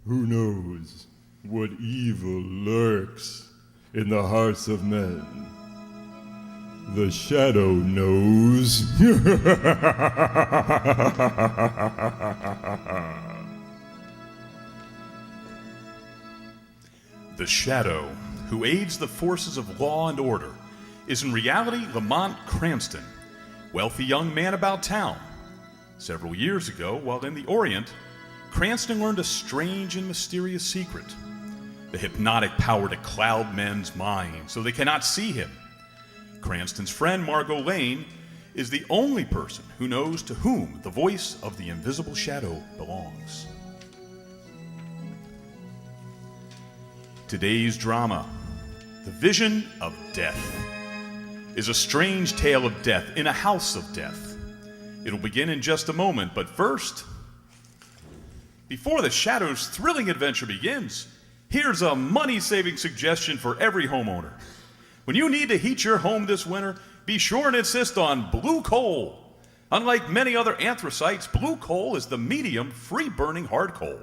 Who knows what evil lurks in the hearts of men? The shadow knows. The Shadow, who aids the forces of law and order, is in reality Lamont Cranston, wealthy young man about town. Several years ago, while in the Orient, Cranston learned a strange and mysterious secret: the hypnotic power to cloud men's minds so they cannot see him. Cranston's friend Margot Lane is the only person who knows to whom the voice of the invisible shadow belongs. Today's drama, The Vision of Death, is a strange tale of death in a house of death. It'll begin in just a moment, but first, before the Shadow's thrilling adventure begins, here's a money-saving suggestion for every homeowner. When you need to heat your home this winter, be sure and insist on blue coal. Unlike many other anthracites, blue coal is the medium, free-burning hard coal.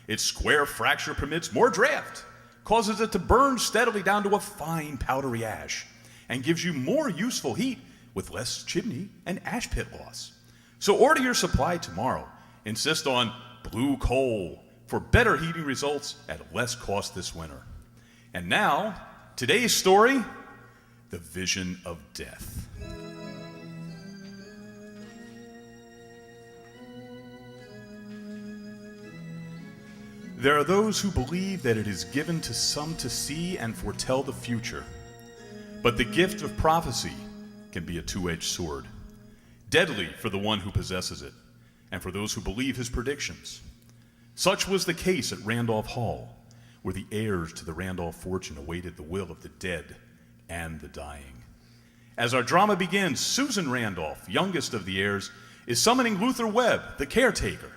Its square fracture permits more draft, causes it to burn steadily down to a fine powdery ash, and gives you more useful heat with less chimney and ash pit loss. So order your supply tomorrow. Insist on blue coal for better heating results at less cost this winter. And now, today's story, The Vision of Death. There are those who believe that it is given to some to see and foretell the future. But the gift of prophecy can be a two-edged sword, deadly for the one who possesses it, and for those who believe his predictions. Such was the case at Randolph Hall, where the heirs to the Randolph fortune awaited the will of the dead and the dying. As our drama begins, Susan Randolph, youngest of the heirs, is summoning Luther Webb, the caretaker.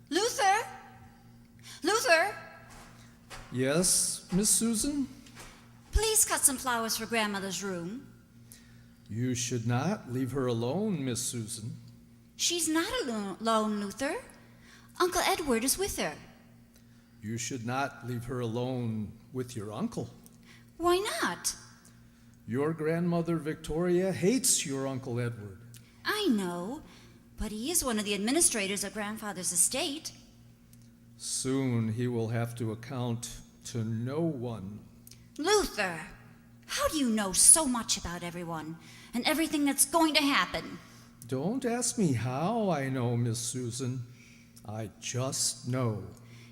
Luther? Luther? Yes, Miss Susan? Please cut some flowers for Grandmother's room. You should not leave her alone, Miss Susan. She's not alone, Luther. Uncle Edward is with her. You should not leave her alone with your uncle. Why not? Your grandmother Victoria hates your Uncle Edward. I know, but he is one of the administrators of Grandfather's estate. Soon he will have to account to no one. Luther, how do you know so much about everyone and everything that's going to happen? Don't ask me how I know, Miss Susan. I just know.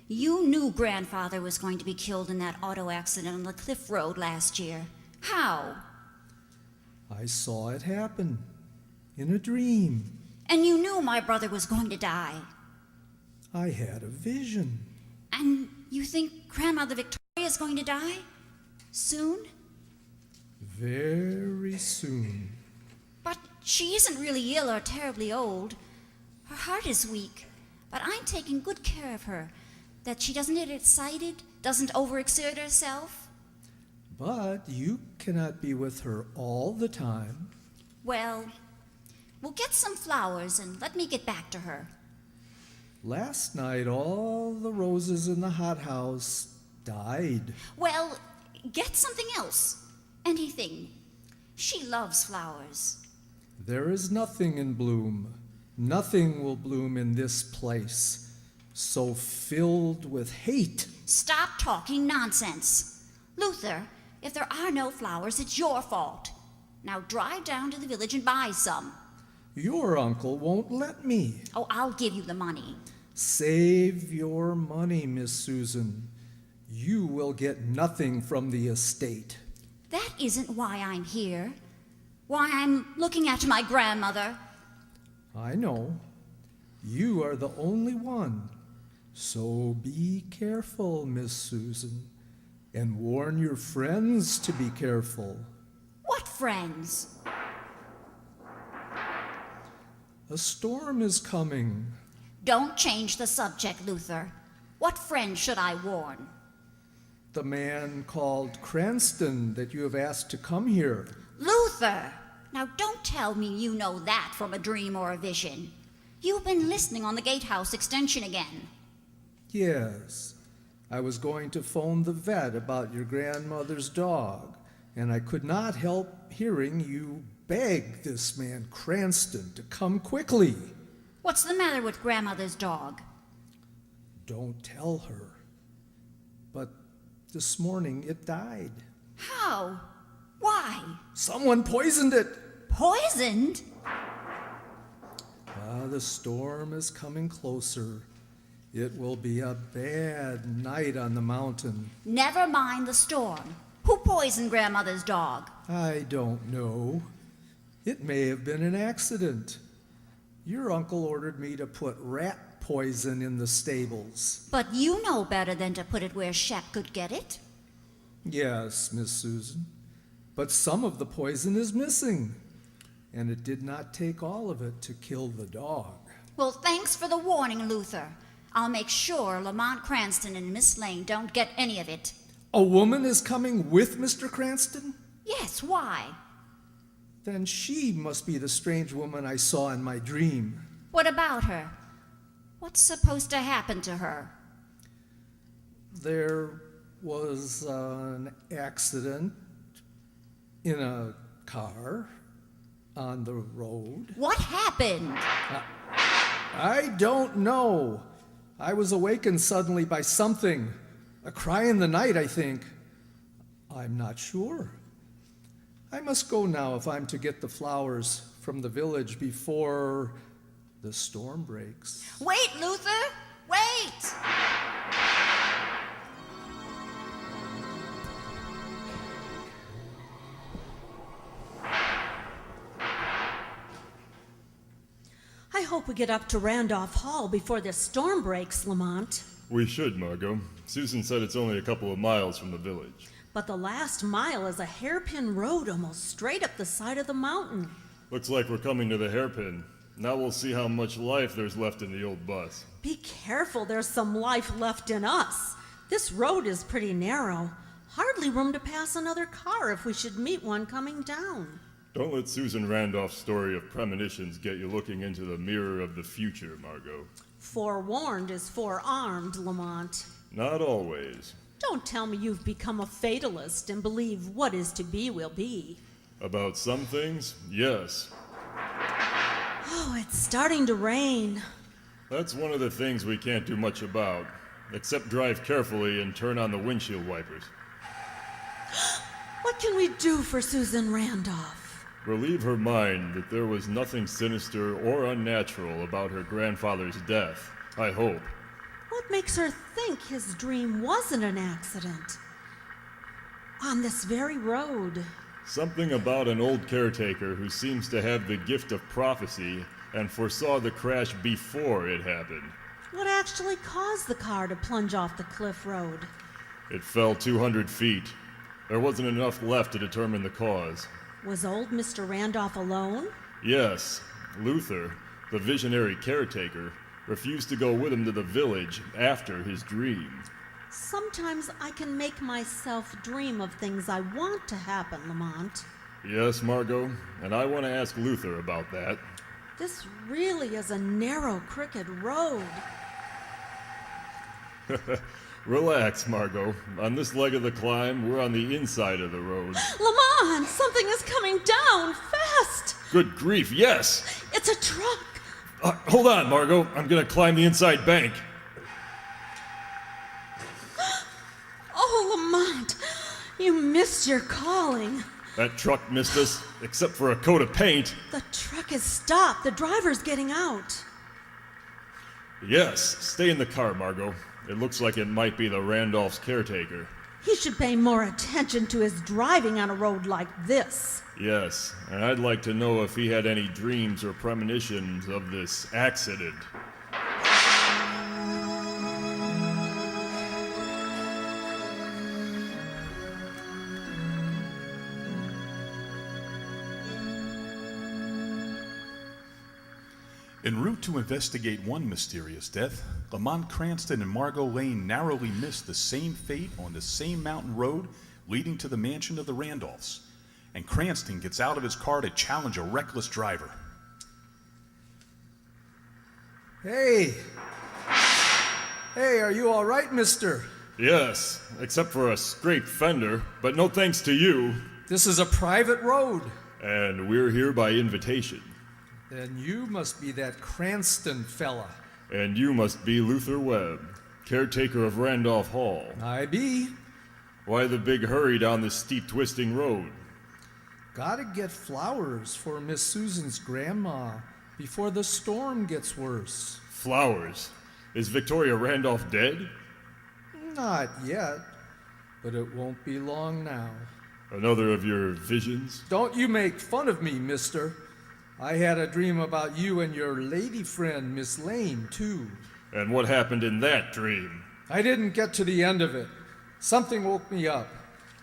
You knew Grandfather was going to be killed in that auto accident on the Cliff Road last year. How? I saw it happen in a dream. And you knew my brother was going to die. I had a vision. And you think Grandmother Victoria is going to die? Soon? Very soon. But she isn't really ill or terribly old. Her heart is weak, but I'm taking good care of her, that she doesn't get excited, doesn't overexert herself. But you cannot be with her all the time. Well, we'll get some flowers and let me get back to her. Last night, all the roses in the hothouse died. Well, get something else. Anything. She loves flowers. There is nothing in bloom. Nothing will bloom in this place, so filled with hate. Stop talking nonsense. Luther, if there are no flowers, it's your fault. Now drive down to the village and buy some. Your uncle won't let me. Oh, I'll give you the money. Save your money, Miss Susan. You will get nothing from the estate. That isn't why I'm here. Why I'm looking after my grandmother. I know. You are the only one. So be careful, Miss Susan, and warn your friends to be careful. What friends? A storm is coming. Don't change the subject, Luther. What friend should I warn? The man called Cranston that you have asked to come here. Luther! Now don't tell me you know that from a dream or a vision. You've been listening on the gatehouse extension again. Yes. I was going to phone the vet about your grandmother's dog, and I could not help hearing you beg this man Cranston to come quickly. What's the matter with Grandmother's dog? Don't tell her. But this morning it died. How? Why? Someone poisoned it. Poisoned? The storm is coming closer. It will be a bad night on the mountain. Never mind the storm. Who poisoned Grandmother's dog? I don't know. It may have been an accident. Your uncle ordered me to put rat poison in the stables. But you know better than to put it where Shep could get it. Yes, Miss Susan. But some of the poison is missing. And it did not take all of it to kill the dog. Well, thanks for the warning, Luther. I'll make sure Lamont Cranston and Miss Lane don't get any of it. A woman is coming with Mr. Cranston? Yes, why? Then she must be the strange woman I saw in my dream. What about her? What's supposed to happen to her? There was an accident in a car on the road. What happened? I don't know. I was awakened suddenly by something. A cry in the night, I think. I'm not sure. I must go now if I'm to get the flowers from the village before the storm breaks. Wait, Luther! Wait! I hope we get up to Randolph Hall before this storm breaks, Lamont. We should, Margot. Susan said it's only a couple of miles from the village. But the last mile is a hairpin road almost straight up the side of the mountain. Looks like we're coming to the hairpin. Now we'll see how much life there's left in the old bus. Be careful, there's some life left in us. This road is pretty narrow. Hardly room to pass another car if we should meet one coming down. Don't let Susan Randolph's story of premonitions get you looking into the mirror of the future, Margot. Forewarned is forearmed, Lamont. Not always. Don't tell me you've become a fatalist and believe what is to be will be. About some things, yes. Oh, it's starting to rain. That's one of the things we can't do much about, except drive carefully and turn on the windshield wipers. What can we do for Susan Randolph? Relieve her mind that there was nothing sinister or unnatural about her grandfather's death, I hope. What makes her think his dream wasn't an accident? On this very road. Something about an old caretaker who seems to have the gift of prophecy and foresaw the crash before it happened. What actually caused the car to plunge off the cliff road? It fell 200 feet. There wasn't enough left to determine the cause. Was old Mr. Randolph alone? Yes, Luther, the visionary caretaker, refused to go with him to the village after his dream. Sometimes I can make myself dream of things I want to happen, Lamont. Yes, Margot, and I want to ask Luther about that. This really is a narrow, crooked road. Relax, Margot. On this leg of the climb, we're on the inside of the road. Lamont, something is coming down fast. Good grief, yes! It's a truck. Hold on, Margot. I'm gonna climb the inside bank. Oh, Lamont, you missed your calling. That truck missed us, except for a coat of paint. The truck is stopped. The driver's getting out. Yes, stay in the car, Margot. It looks like it might be the Randolph's caretaker. He should pay more attention to his driving on a road like this. Yes, and I'd like to know if he had any dreams or premonitions of this accident. En route to investigate one mysterious death, Lamont Cranston and Margot Lane narrowly missed the same fate on the same mountain road leading to the mansion of the Randolphs. And Cranston gets out of his car to challenge a reckless driver. Hey! Hey, are you all right, mister? Yes, except for a scraped fender, but no thanks to you. This is a private road. And we're here by invitation. Then you must be that Cranston fella. And you must be Luther Webb, caretaker of Randolph Hall. I be. Why the big hurry down this steep, twisting road? Gotta get flowers for Miss Susan's grandma before the storm gets worse. Flowers? Is Victoria Randolph dead? Not yet, but it won't be long now. Another of your visions? Don't you make fun of me, mister. I had a dream about you and your lady friend, Miss Lane, too. And what happened in that dream? I didn't get to the end of it. Something woke me up.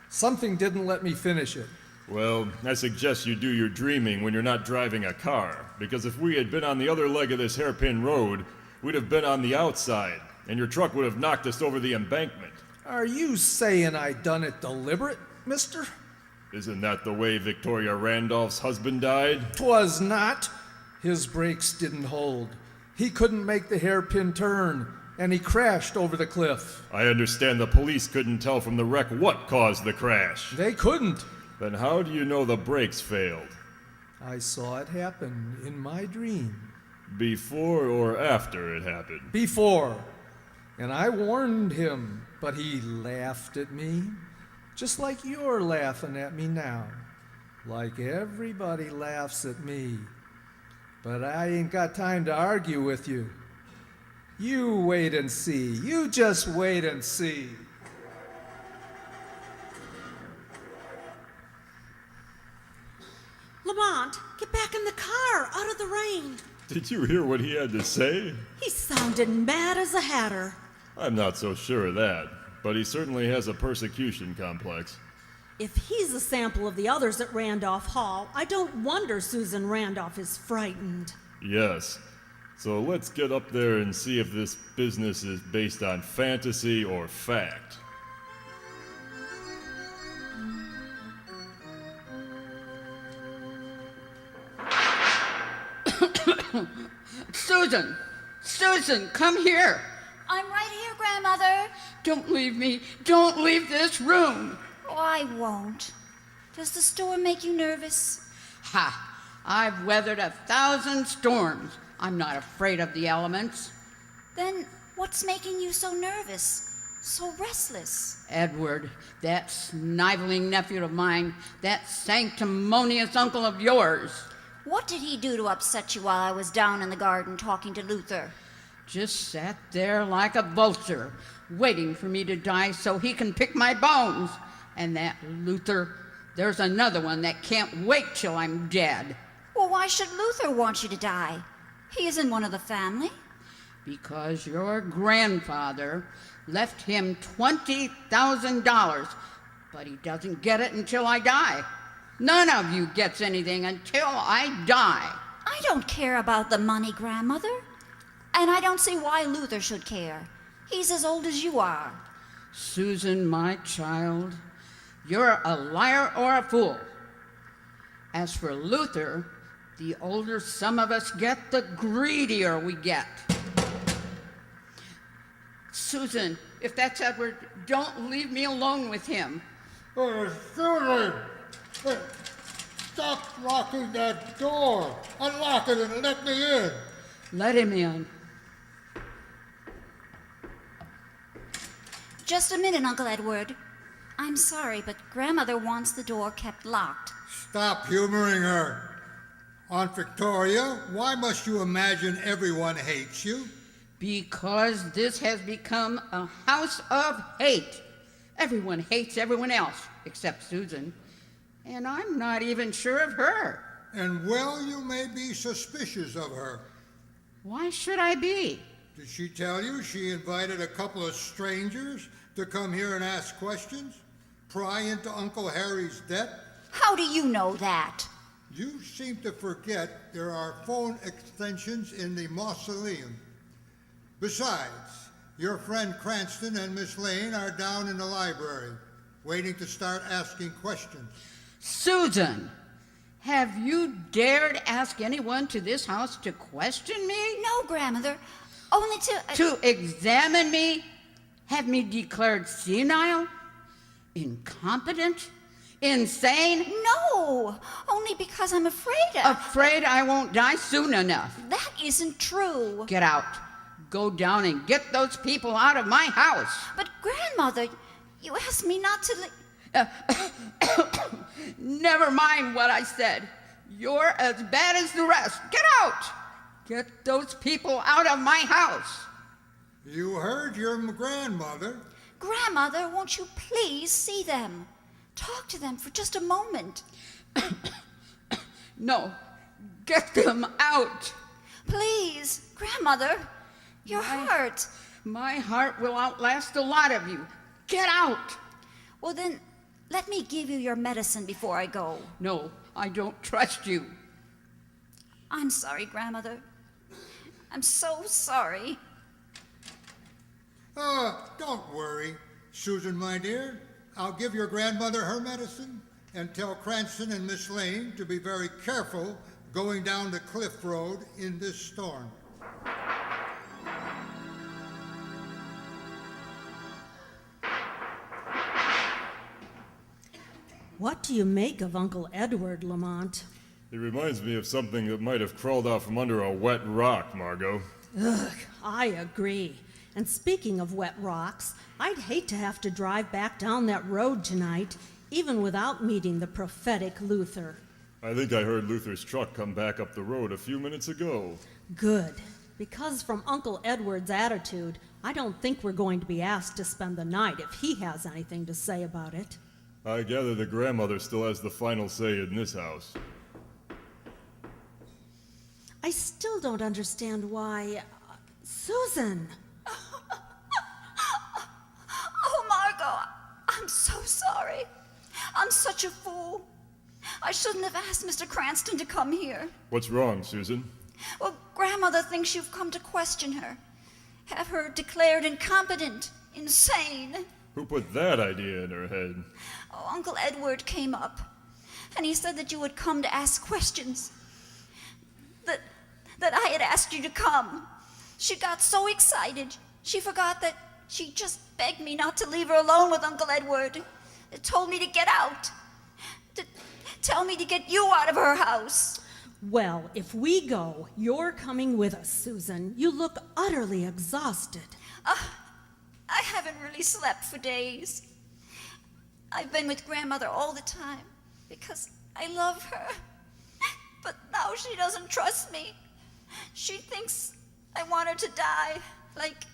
Something didn't let me finish it. Well, I suggest you do your dreaming when you're not driving a car, because if we had been on the other leg of this hairpin road, we'd have been on the outside, and your truck would have knocked us over the embankment. Are you saying I done it deliberate, mister? Isn't that the way Victoria Randolph's husband died? 'Twas not. His brakes didn't hold. He couldn't make the hairpin turn, and he crashed over the cliff. I understand the police couldn't tell from the wreck what caused the crash. They couldn't. Then how do you know the brakes failed? I saw it happen in my dream. Before or after it happened? Before. And I warned him, but he laughed at me. Just like you're laughing at me now. Like everybody laughs at me. But I ain't got time to argue with you. You wait and see. You just wait and see. Lamont, get back in the car, out of the rain. Did you hear what he had to say? He sounded mad as a hatter. I'm not so sure of that, but he certainly has a persecution complex. If he's a sample of the others at Randolph Hall, I don't wonder Susan Randolph is frightened. Yes. So let's get up there and see if this business is based on fantasy or fact. Susan! Susan, come here! I'm right here, Grandmother. Don't leave me. Don't leave this room. Oh, I won't. Does the storm make you nervous? Ha! I've weathered 1,000 storms. I'm not afraid of the elements. Then what's making you so nervous? So restless? Edward, that sniveling nephew of mine, that sanctimonious uncle of yours, What did he do to upset you while I was down in the garden talking to Luther? just sat there like a vulture, waiting for me to die so he can pick my bones. And that Luther, there's another one that can't wait till I'm dead. Well, why should Luther want you to die? He isn't one of the family. Because your grandfather left him $20,000, but he doesn't get it until I die. None of you gets anything until I die. I don't care about the money, Grandmother. And I don't see why Luther should care. He's as old as you are. Susan, my child, you're a liar or a fool. As for Luther, the older some of us get, the greedier we get. Susan, if that's Edward, don't leave me alone with him. Susan! Stop locking that door! Unlock it and let me in! Let him in. Just a minute, Uncle Edward. I'm sorry, but Grandmother wants the door kept locked. Stop humoring her. Aunt Victoria, why must you imagine everyone hates you? Because this has become a house of hate. Everyone hates everyone else, except Susan. And I'm not even sure of her. And well, you may be suspicious of her. Why should I be? Did she tell you she invited a couple of strangers to come here and ask questions? Pry into Uncle Harry's debt? How do you know that? You seem to forget there are phone extensions in the mausoleum. Besides, your friend Cranston and Miss Lane are down in the library, waiting to start asking questions. Susan, have you dared ask anyone to this house to question me? No, Grandmother. Only to... To examine me? Have me declared senile? Incompetent? Insane? No, only because I'm afraid of... Afraid I won't die soon enough. That isn't true. Get out. Go down and get those people out of my house. But Grandmother, you asked me not to... Never mind what I said. You're as bad as the rest. Get out. Get those people out of my house. You heard your grandmother. Grandmother, won't you please see them? Talk to them for just a moment. No, get them out. Please, Grandmother, your heart. My heart will outlast a lot of you. Get out. Well then, let me give you your medicine before I go. No, I don't trust you. I'm sorry, Grandmother. I'm so sorry. Don't worry, Susan, my dear. I'll give your grandmother her medicine and tell Cranston and Miss Lane to be very careful going down the cliff road in this storm. What do you make of Uncle Edward, Lamont? He reminds me of something that might have crawled out from under a wet rock, Margot. Ugh, I agree. And speaking of wet rocks, I'd hate to have to drive back down that road tonight, even without meeting the prophetic Luther. I think I heard Luther's truck come back up the road a few minutes ago. Good, because from Uncle Edward's attitude, I don't think we're going to be asked to spend the night if he has anything to say about it. I gather the grandmother still has the final say in this house. I still don't understand why... Susan! Oh, Margot, I'm so sorry. I'm such a fool. I shouldn't have asked Mr. Cranston to come here. What's wrong, Susan? Well, Grandmother thinks you've come to question her. Have her declared incompetent, insane. Who put that idea in her head? Oh, Uncle Edward came up, and he said that you would come to ask questions. That I had asked you to come. She got so excited, she forgot that she just begged me not to leave her alone with Uncle Edward. It told me to get out. To tell me to get you out of her house. Well, if we go, you're coming with us, Susan. You look utterly exhausted. I haven't really slept for days. I've been with Grandmother all the time because I love her. But now she doesn't trust me. She thinks I want her to die, like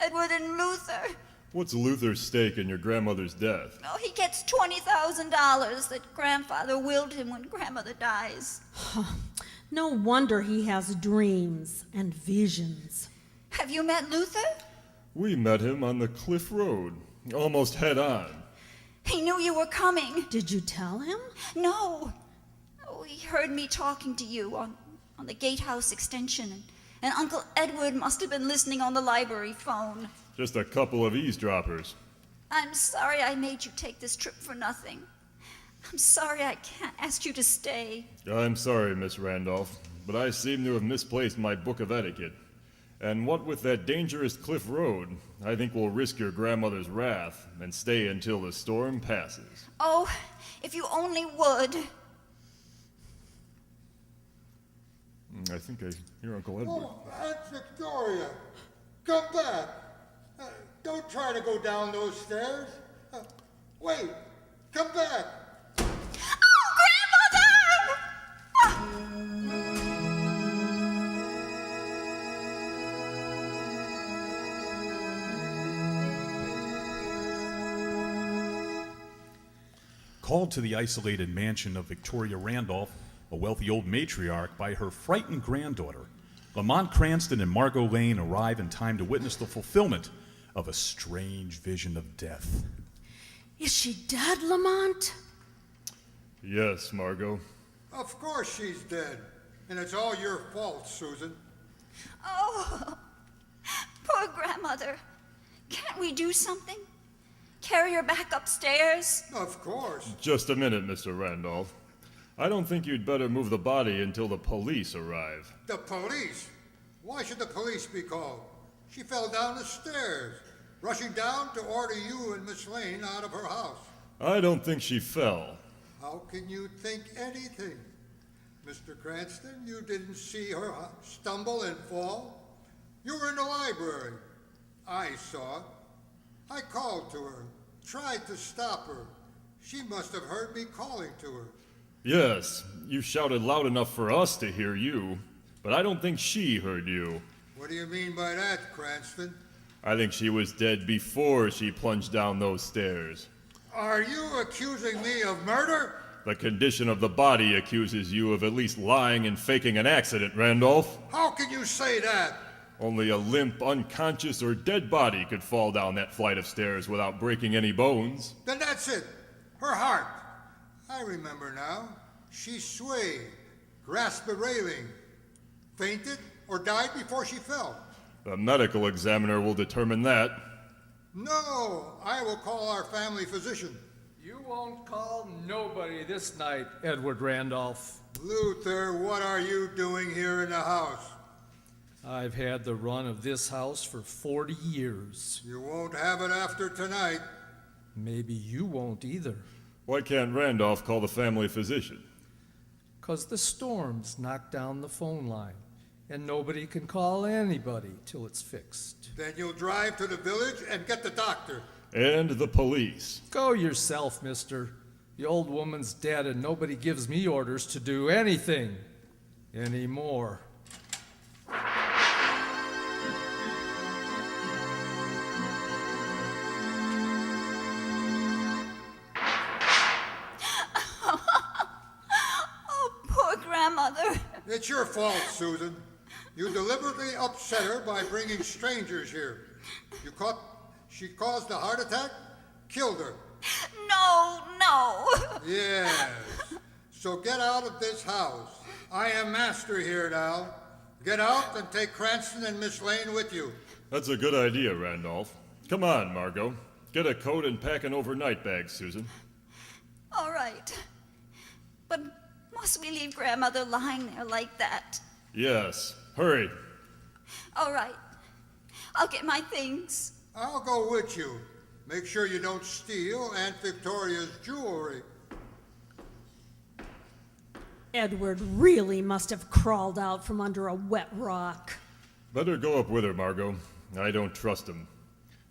Edward and Luther. What's Luther's stake in your grandmother's death? Oh, he gets $20,000 that Grandfather willed him when Grandmother dies. No wonder he has dreams and visions. Have you met Luther? We met him on the cliff road, almost head on. He knew you were coming. Did you tell him? No. Oh, he heard me talking to you on the gatehouse extension, and Uncle Edward must have been listening on the library phone. Just a couple of eavesdroppers. I'm sorry I made you take this trip for nothing. I'm sorry I can't ask you to stay. I'm sorry, Miss Randolph, but I seem to have misplaced my book of etiquette. And what with that dangerous cliff road, I think we'll risk your grandmother's wrath and stay until the storm passes. Oh, if you only would. I think I hear Uncle Edward. Oh, Aunt Victoria, come back. Don't try to go down those stairs. Wait, come back. Oh, Grandmother! Called to the isolated mansion of Victoria Randolph, a wealthy old matriarch, by her frightened granddaughter, Lamont Cranston and Margot Lane arrive in time to witness the fulfillment of a strange vision of death. Is she dead, Lamont? Yes, Margot. Of course she's dead. And it's all your fault, Susan. Oh, poor Grandmother. Can't we do something? Carry her back upstairs? Of course. Just a minute, Mr. Randolph. I don't think you'd better move the body until the police arrive. The police? Why should the police be called? She fell down the stairs, rushing down to order you and Miss Lane out of her house. I don't think she fell. How can you think anything? Mr. Cranston, you didn't see her stumble and fall? You were in the library. I saw it. I called to her, tried to stop her. She must have heard me calling to her. Yes, you shouted loud enough for us to hear you, but I don't think she heard you. What do you mean by that, Cranston? I think she was dead before she plunged down those stairs. Are you accusing me of murder? The condition of the body accuses you of at least lying and faking an accident, Randolph. How can you say that? Only a limp, unconscious, or dead body could fall down that flight of stairs without breaking any bones. Then that's it. Her heart. I remember now. She swayed, grasped the railing, fainted, or died before she fell. The medical examiner will determine that. No, I will call our family physician. You won't call nobody this night, Edward Randolph. Luther, what are you doing here in the house? I've had the run of this house for 40 years. You won't have it after tonight. Maybe you won't either. Why can't Randolph call the family physician? 'Cause the storms knocked down the phone line, and nobody can call anybody till it's fixed. Then you'll drive to the village and get the doctor. And the police. Go yourself, mister. The old woman's dead, and nobody gives me orders to do anything anymore. Oh, poor grandmother. It's your fault, Susan. You deliberately upset her by bringing strangers here. She caused a heart attack, killed her. No. Yes. So get out of this house. I am master here now. Get out and take Cranston and Miss Lane with you. That's a good idea, Randolph. Come on, Margot. Get a coat and pack an overnight bag, Susan. All right. But must we leave grandmother lying there like that? Yes. Hurry. All right. I'll get my things. I'll go with you. Make sure you don't steal Aunt Victoria's jewelry. Edward really must have crawled out from under a wet rock. Better go up with her, Margot. I don't trust him.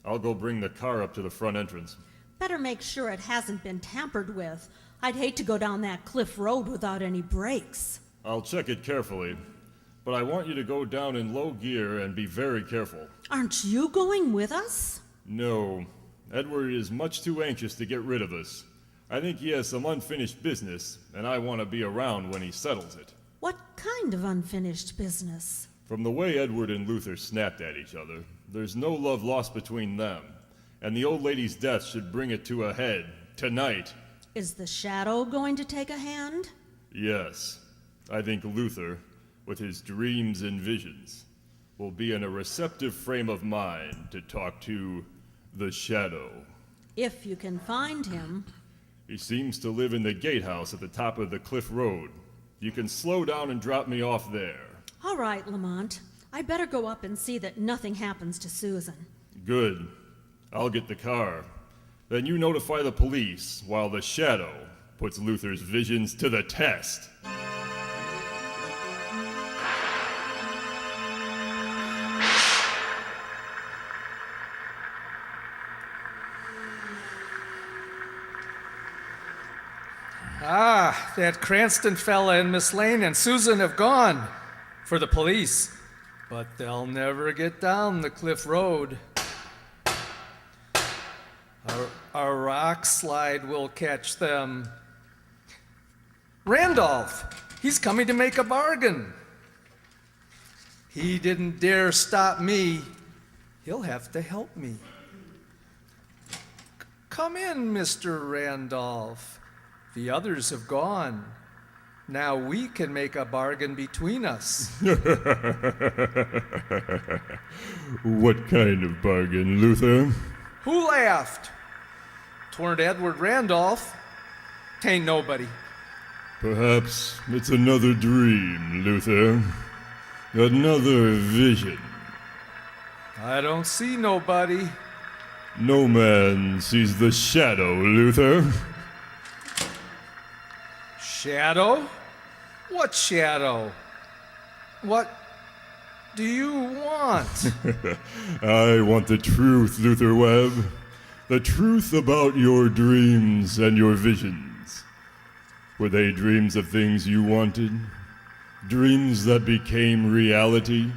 I'll go bring the car up to the front entrance. Better make sure it hasn't been tampered with. I'd hate to go down that cliff road without any brakes. I'll check it carefully, but I want you to go down in low gear and be very careful. Aren't you going with us? No, Edward is much too anxious to get rid of us. I think he has some unfinished business, and I want to be around when he settles it. What kind of unfinished business? From the way Edward and Luther snapped at each other, there's no love lost between them, and the old lady's death should bring it to a head, tonight. Is the shadow going to take a hand? Yes, I think Luther, with his dreams and visions, will be in a receptive frame of mind to talk to the shadow. If you can find him. He seems to live in the gatehouse at the top of the cliff road. You can slow down and drop me off there. All right, Lamont. I better go up and see that nothing happens to Susan. Good. I'll get the car. Then you notify the police while the shadow puts Luther's visions to the test. Ah, that Cranston fella and Miss Lane and Susan have gone for the police. But they'll never get down the cliff road. A rock slide will catch them. Randolph, he's coming to make a bargain. He didn't dare stop me. He'll have to help me. Come in, Mr. Randolph. The others have gone. Now we can make a bargain between us. What kind of bargain, Luther? Who laughed? 'Tweren't Edward Randolph. 'Tain't nobody. Perhaps it's another dream, Luther. Another vision. I don't see nobody. No man sees the shadow, Luther. Shadow? What shadow? What do you want? I want the truth, Luther Webb. The truth about your dreams and your visions. Were they dreams of things you wanted? Dreams that became reality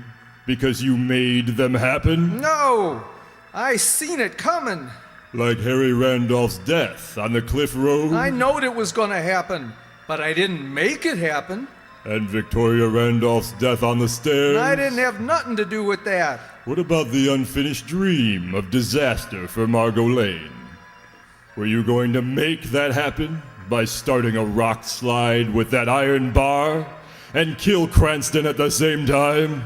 because you made them happen? No! I seen it coming. Like Harry Randolph's death on the cliff road? I knowed it was gonna happen, but I didn't make it happen. And Victoria Randolph's death on the stairs? I didn't have nothing to do with that. What about the unfinished dream of disaster for Margot Lane? Were you going to make that happen by starting a rock slide with that iron bar and kill Cranston at the same time?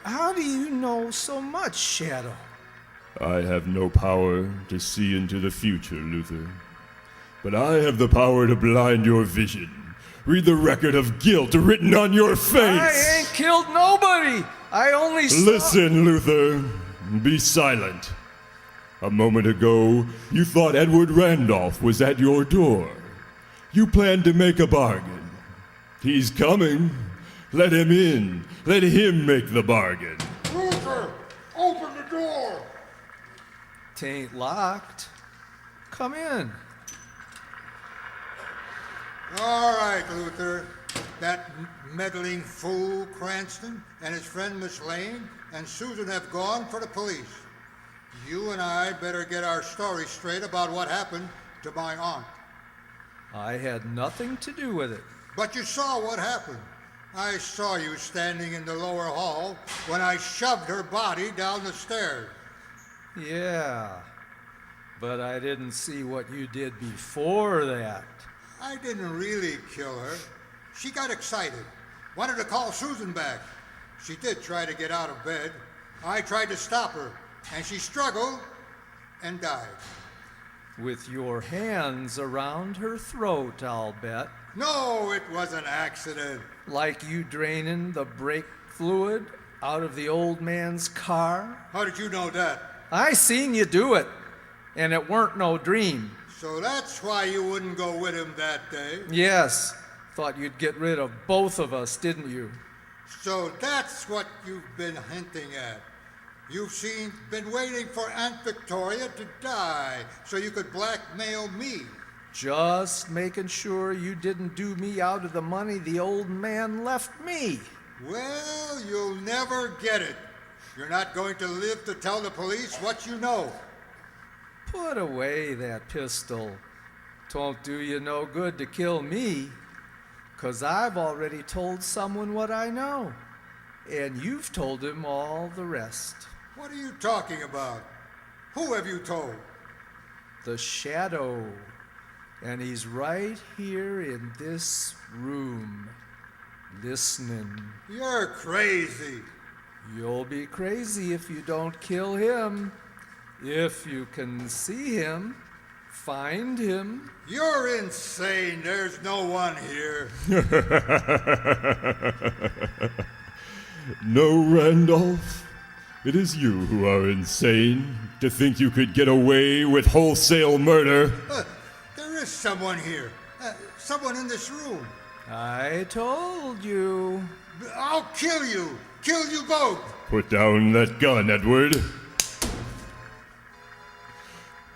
How do you know so much, Shadow? I have no power to see into the future, Luther. But I have the power to blind your vision. Read the record of guilt written on your face. I ain't killed nobody. I only saw... Listen, Luther. Be silent. A moment ago, you thought Edward Randolph was at your door. You planned to make a bargain. He's coming. Let him in. Let him make the bargain. Luther, open the door. Tain't locked. Come in. All right, Luther. That meddling fool, Cranston, and his friend Miss Lane and Susan have gone for the police. You and I better get our story straight about what happened to my aunt. I had nothing to do with it. But you saw what happened. I saw you standing in the lower hall when I shoved her body down the stairs. Yeah, but I didn't see what you did before that. I didn't really kill her. She got excited, wanted to call Susan back. She did try to get out of bed. I tried to stop her, and she struggled and died. With your hands around her throat, I'll bet. No, it was an accident. Like you draining the brake fluid out of the old man's car. How did you know that? I seen you do it, and it weren't no dream. So that's why you wouldn't go with him that day. Yes, thought you'd get rid of both of us, didn't you? So that's what you've been hinting at. You've been waiting for Aunt Victoria to die so you could blackmail me. Just making sure you didn't do me out of the money the old man left me. Well, you'll never get it. You're not going to live to tell the police what you know. Put away that pistol. 'Twon't do you no good to kill me, 'cause I've already told someone what I know, and you've told him all the rest. What are you talking about? Who have you told? The Shadow, and he's right here in this room, listening. You're crazy. You'll be crazy if you don't kill him. If you can see him, find him. You're insane. There's no one here. No, Randolph. It is you who are insane to think you could get away with wholesale murder. There is someone here. Someone in this room. I told you. I'll kill you. Kill you both. Put down that gun, Edward.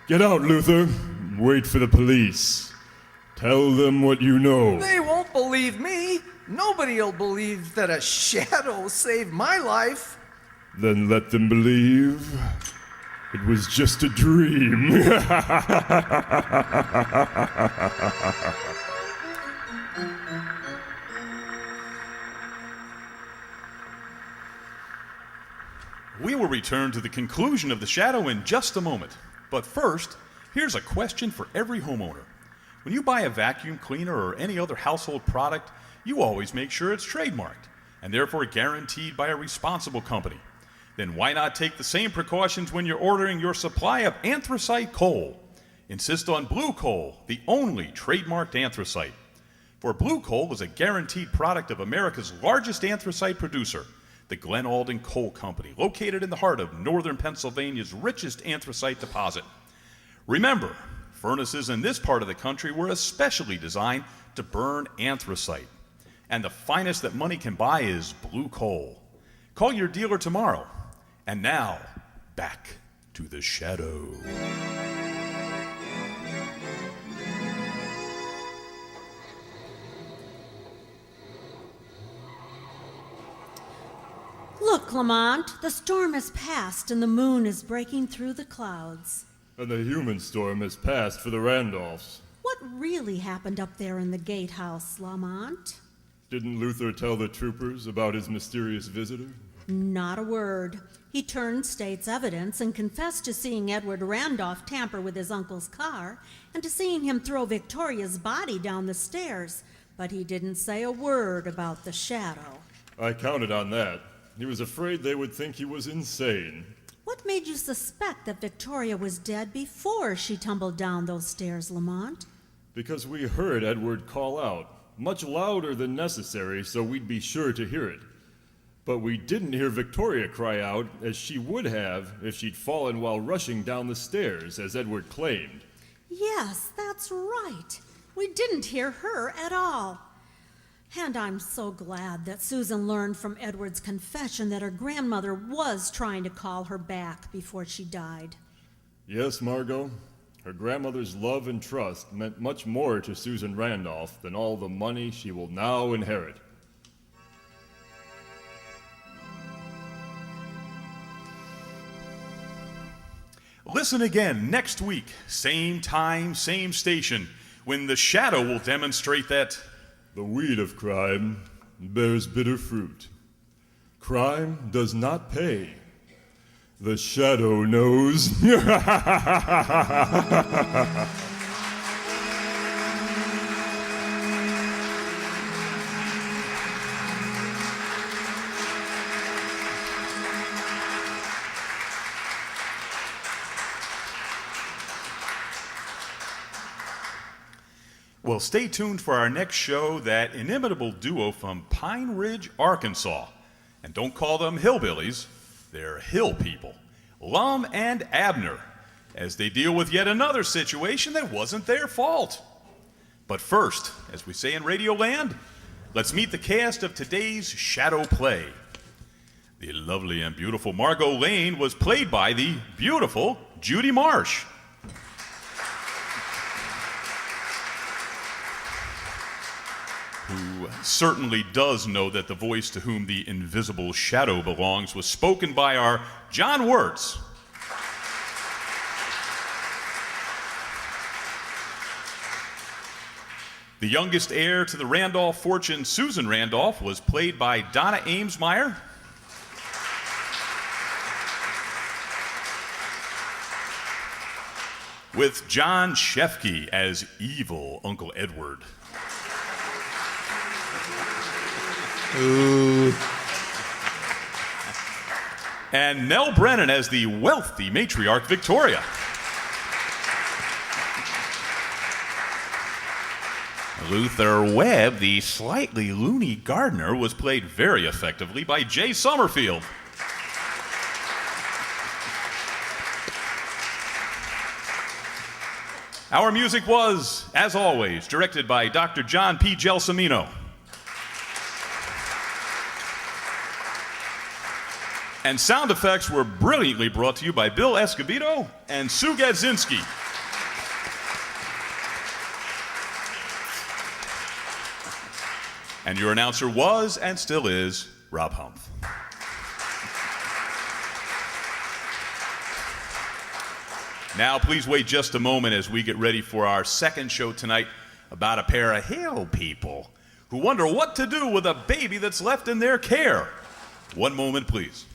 Get out, Luther. Wait for the police. Tell them what you know. They won't believe me. Nobody'll believe that a shadow saved my life. Then let them believe it was just a dream. We will return to the conclusion of The Shadow in just a moment. But first, here's a question for every homeowner. When you buy a vacuum cleaner or any other household product, you always make sure it's trademarked and therefore guaranteed by a responsible company. Then why not take the same precautions when you're ordering your supply of anthracite coal? Insist on Blue Coal, the only trademarked anthracite. For Blue Coal is a guaranteed product of America's largest anthracite producer the Glen Alden Coal Company, located in the heart of northern Pennsylvania's richest anthracite deposit. Remember, furnaces in this part of the country were especially designed to burn anthracite. And the finest that money can buy is blue coal. Call your dealer tomorrow. And now, back to the shadow. Look, Lamont, the storm has passed and the moon is breaking through the clouds. And the human storm has passed for the Randolphs. What really happened up there in the gatehouse, Lamont? Didn't Luther tell the troopers about his mysterious visitor? Not a word. He turned state's evidence and confessed to seeing Edward Randolph tamper with his uncle's car and to seeing him throw Victoria's body down the stairs, but he didn't say a word about the shadow. I counted on that. He was afraid they would think he was insane. What made you suspect that Victoria was dead before she tumbled down those stairs, Lamont? Because we heard Edward call out, much louder than necessary, so we'd be sure to hear it. But we didn't hear Victoria cry out, as she would have if she'd fallen while rushing down the stairs, as Edward claimed. Yes, that's right. We didn't hear her at all. And I'm so glad that Susan learned from Edward's confession that her grandmother was trying to call her back before she died. Yes, Margot. Her grandmother's love and trust meant much more to Susan Randolph than all the money she will now inherit. Listen again next week, same time, same station, when the shadow will demonstrate that The weed of crime bears bitter fruit. Crime does not pay. The shadow knows. Well, stay tuned for our next show, that inimitable duo from Pine Ridge, Arkansas. And don't call them hillbillies, they're hill people, Lum and Abner, as they deal with yet another situation that wasn't their fault. But first, as we say in Radio Land, let's meet the cast of today's shadow play. The lovely and beautiful Margot Lane was played by the beautiful Judy Marsh. Who certainly does know that the voice to whom the invisible shadow belongs was spoken by our John Wirtz. The youngest heir to the Randolph fortune, Susan Randolph, was played by Donna Amesmeyer. With John Shefke as evil Uncle Edward. Ooh. And Nell Brennan as the wealthy matriarch Victoria. Luther Webb, the slightly loony gardener, was played very effectively by Jay Summerfield. Our music was, as always, directed by Dr. John P. Gelsomino. And sound effects were brilliantly brought to you by Bill Escobedo and Sue Gadzinski. And your announcer was and still is Rob Humph. Now, please wait just a moment as we get ready for our second show tonight about a pair of hill people who wonder what to do with a baby that's left in their care. One moment, please.